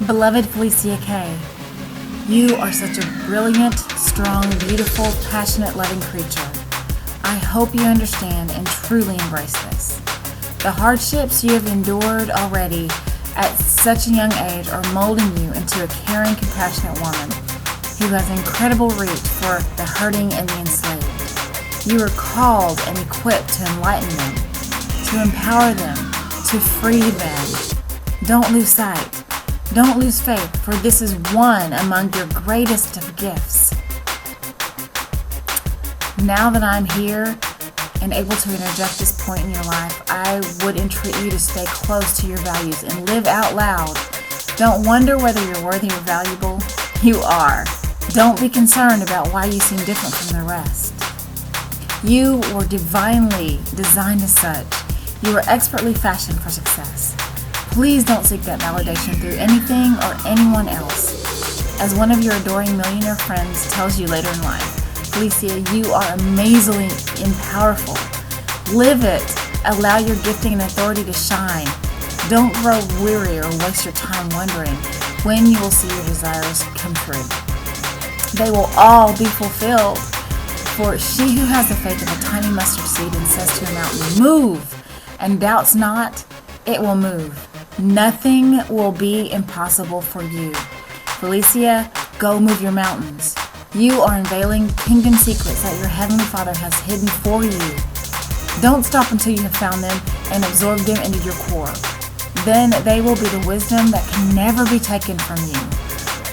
Beloved Felicia K., you are such a brilliant, strong, beautiful, passionate, loving creature. I hope you understand and truly embrace this. The hardships you have endured already at such a young age are molding you into a caring, compassionate woman who has incredible reach for the hurting and the enslaved. You are called and equipped to enlighten them, to empower them, to free them. Don't lose sight. Don't lose faith, for this is one among your greatest of gifts. Now that I'm here and able to interject this point in your life, I would entreat you to stay close to your values and live out loud. Don't wonder whether you're worthy or valuable. You are. Don't be concerned about why you seem different from the rest. You were divinely designed as such. You were expertly fashioned for success. Please don't seek that validation through anything or anyone else. As one of your adoring millionaire friends tells you later in life, Felicia, you are amazingly and powerful. Live it. Allow your gifting and authority to shine. Don't grow weary or waste your time wondering when you will see your desires come true. They will all be fulfilled. For she who has the faith of a tiny mustard seed and says to a mountain, move, and doubts not, it will move. Nothing will be impossible for you. Felicia, go move your mountains. You are unveiling kingdom secrets that your Heavenly Father has hidden for you. Don't stop until you have found them and absorbed them into your core. Then they will be the wisdom that can never be taken from you.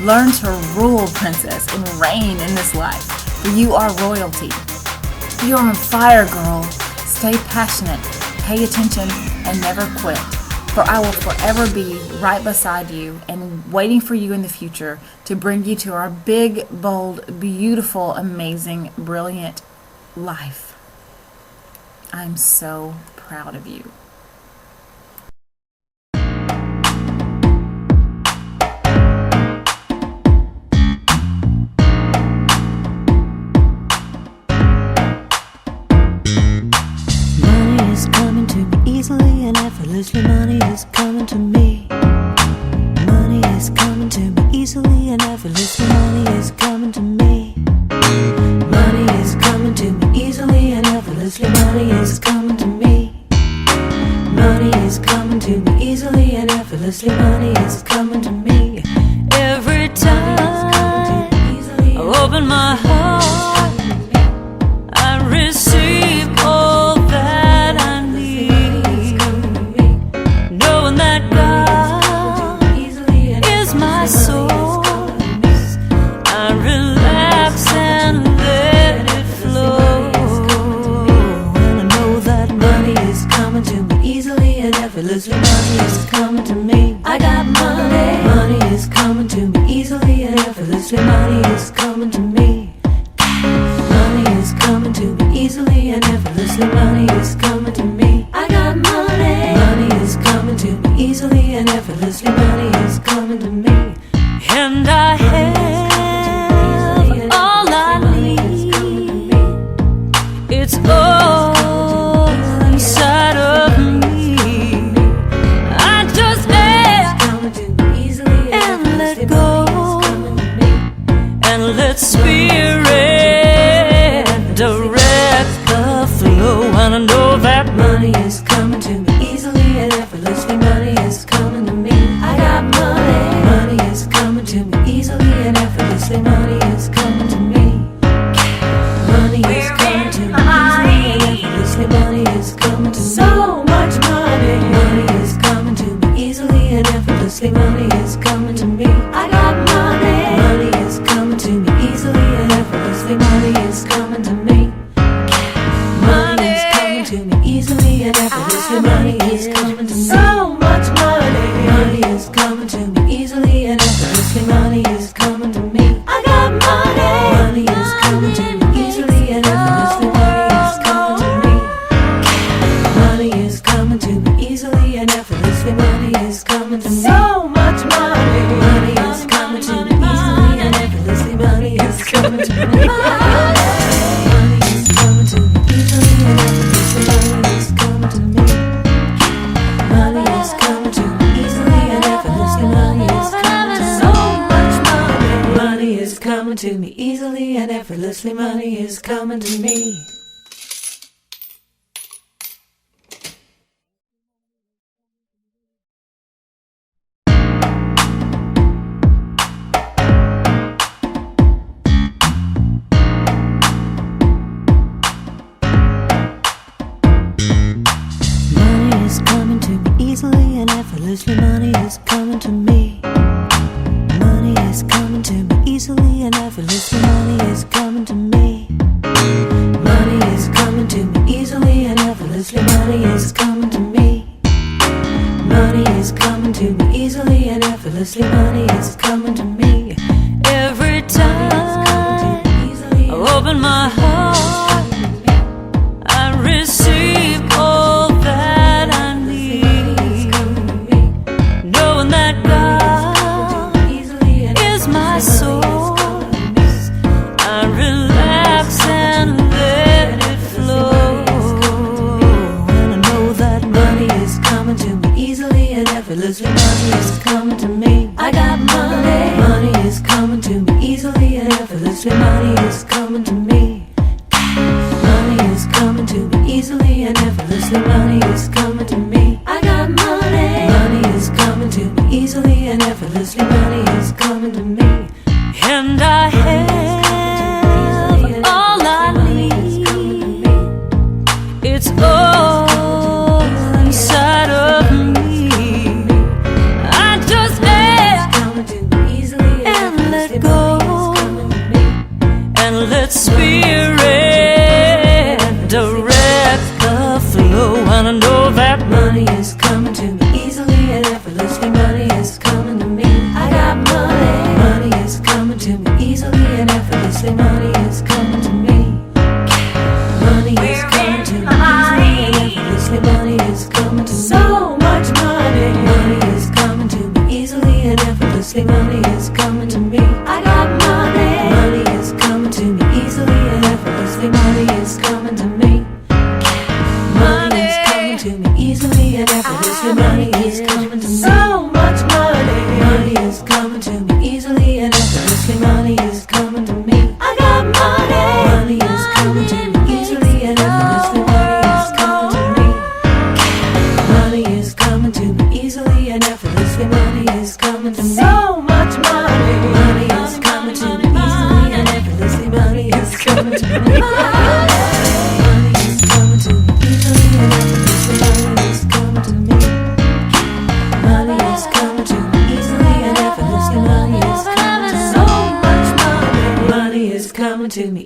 Learn to rule, princess, and reign in this life, for you are royalty. You are on fire, girl. Stay passionate, pay attention, and never quit. For I will forever be right beside you and waiting for you in the future to bring you to our big, bold, beautiful, amazing, brilliant life. I'm so proud of you. Money is coming to me easily and effortlessly. Money is coming to me. Money is coming to me easily and effortlessly. Money is coming to me. Money is coming to me easily and effortlessly. Money is coming to me. Money is coming to me easily and effortlessly. Money is coming to me. Every time I open my heart, I receive all that I need, knowing that God is my source. I relax and let it flow, and I know that money is coming to me easily and effortlessly. Money is coming to me. I got money. Money is coming to me easily and effortlessly. Money is coming to me. Money is coming to me easily and effortlessly. Money is coming to me. I got money. Money is coming to me easily and effortlessly. Money is coming to me. And I have all I need. It's all inside of me. I just and let go and let spirit direct the flow. And I know that money is coming to me easily and effortlessly. Money is coming to me. I got money. Money is coming to me easily and effortlessly. Money is coming to me. Money is coming to me easily and effortlessly. Money is coming to me. So much money. Money is coming to me easily and effortlessly. Money is coming to me. I got money. Money is coming to me easily and effortlessly. Money is coming to me. Money is coming to me easily and effortlessly. Money is coming to me. So much money. Money is coming to me easily and effortlessly. Money is coming to me. I got money. Money is coming to me easily and effortlessly. Money is coming to me. Money is coming to me easily and effortlessly. Money is coming to me. So much money. Money is coming to me easily and effortlessly. Money is coming to me. Money is coming to me easily and effortlessly. Money is coming to me. Money is coming to me easily and effortlessly. Money is coming. effortlessly money is coming to me. Money is coming to me easily and effortlessly. Money is coming to me. Money is coming to me easily and effortlessly. Money is coming to me. Money is coming to me easily and effortlessly. Money is coming to me. Money is coming to me easily and effortlessly. Money is coming to me. Every time I open my heart, I receive all that I need, knowing that God is my source. I relax and let it flow, and I know that money is coming to me easily and effortlessly. Money is coming to me. I got money. Money is coming to me easily and effortlessly. Money is coming to me. Money is coming to me easily and effortlessly. Money is coming to me. I got money. Money is coming to me easily and effortlessly. Money is coming to me. And I have all I need. It's all inside of me. I just ask and let go and let spirit direct the flow. And I know that money is coming to me easily and effortlessly. Money is coming to me. I got money. Money is coming to me easily and effortlessly. Money is coming to me. Money is coming to me easily and effortlessly. Money is coming to me. So much money. Money is coming to me easily and effortlessly. Money is coming to me. I got money. Money is coming to me easily and effortlessly. Money is coming to me. Money is coming to me easily and effortlessly. Money is coming to me. So much money. Money is coming to me easily and effortlessly. Money is coming to me. I got money. Money is coming to me easily and effortlessly. Money is coming to me. Money is coming to me easily and effortlessly. Money is coming to me. So much money. Money is coming to me easily and effortlessly. Money is coming to me. Money is coming to me easily and effortlessly. Money is coming to me. Money is coming to me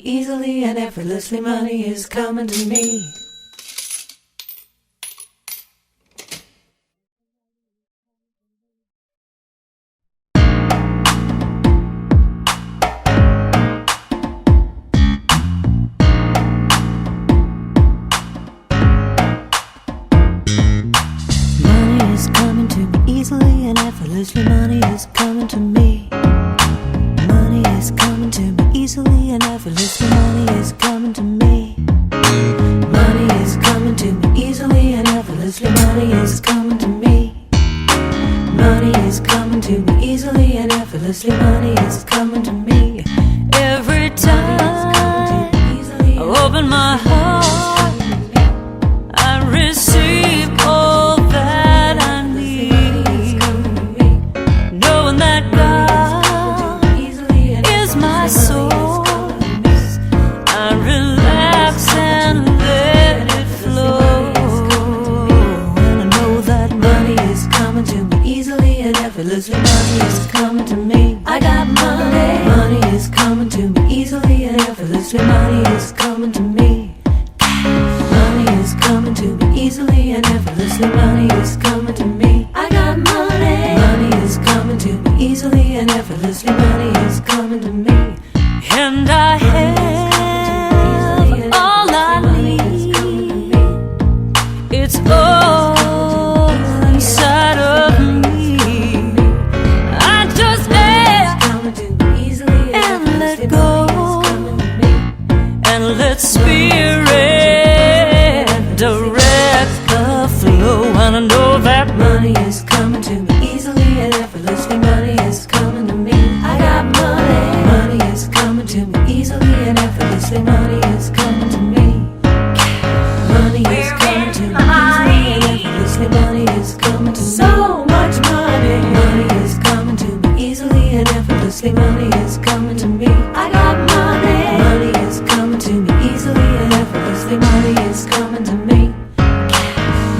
easily and effortlessly. Money is coming to me. So much money. Money is coming to me easily and effortlessly. Money is coming to me. Money is coming to me easily and effortlessly. Money is coming to me. Money is coming to me easily and effortlessly. Money is coming to me. Money is coming to me easily and effortlessly. Money is coming to me. Money is coming to me easily and effortlessly. Money is coming to me. Every time I open my heart, I receive all that I need, knowing that God is my source. I relax and let it flow, and I know that money is coming to me easily and effortlessly. Money is coming to me. I got money. Money is coming to me easily and effortlessly. Money is coming to me. Money is coming to me easily and effortlessly. Money is coming to me. I got money. Money is coming to me easily and effortlessly. Money is coming to me. And I have all I need. It's all inside of me. I just ask and let go and let spirit direct the flow. And I know that money is coming to me easily and effortlessly. Money is coming to me. I got money. Money is coming to me easily and effortlessly. Money is coming to me easily and effortlessly. Money is coming to me. So much money. Money is coming to me easily and effortlessly. Money is coming to me. I got money. Money is coming to me easily and effortlessly. Money is coming to me.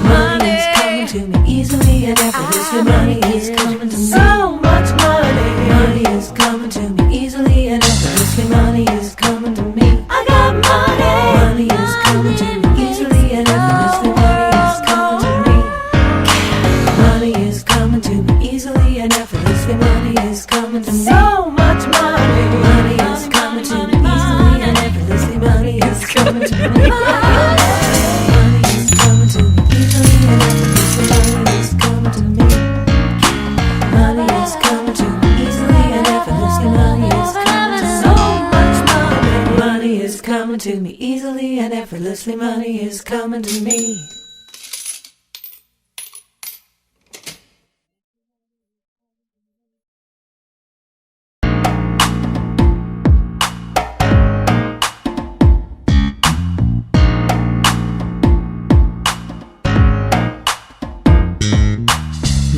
Money is coming to me easily and effortlessly. Money is coming to me. So much money. Money is coming to me easily and effortlessly. Money is coming to me. I got money. Money is coming to me easily and effortlessly. Money is coming to me. Money is coming to me easily and effortlessly. Money is coming to me. So much money. Money is coming to me easily and effortlessly. Money is coming to me. Money is coming to me easily and effortlessly. Money is coming to me. Money is coming to me easily and effortlessly. Money is coming to me. So much money. Money is coming to me easily and effortlessly. Money is coming to me.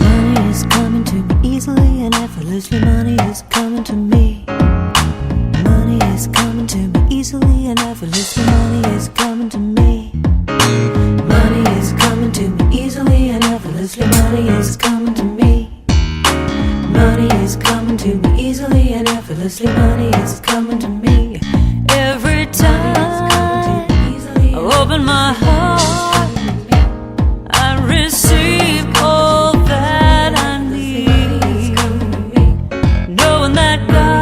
Money is coming to me easily and effortlessly. Money is coming to me. Money is coming to me easily and effortlessly. Money is coming to me. Money is coming to me easily and effortlessly. Money is coming to me. Money is coming to me easily and effortlessly. Money is coming to me. Every time I open my heart, I receive all that I need, knowing that God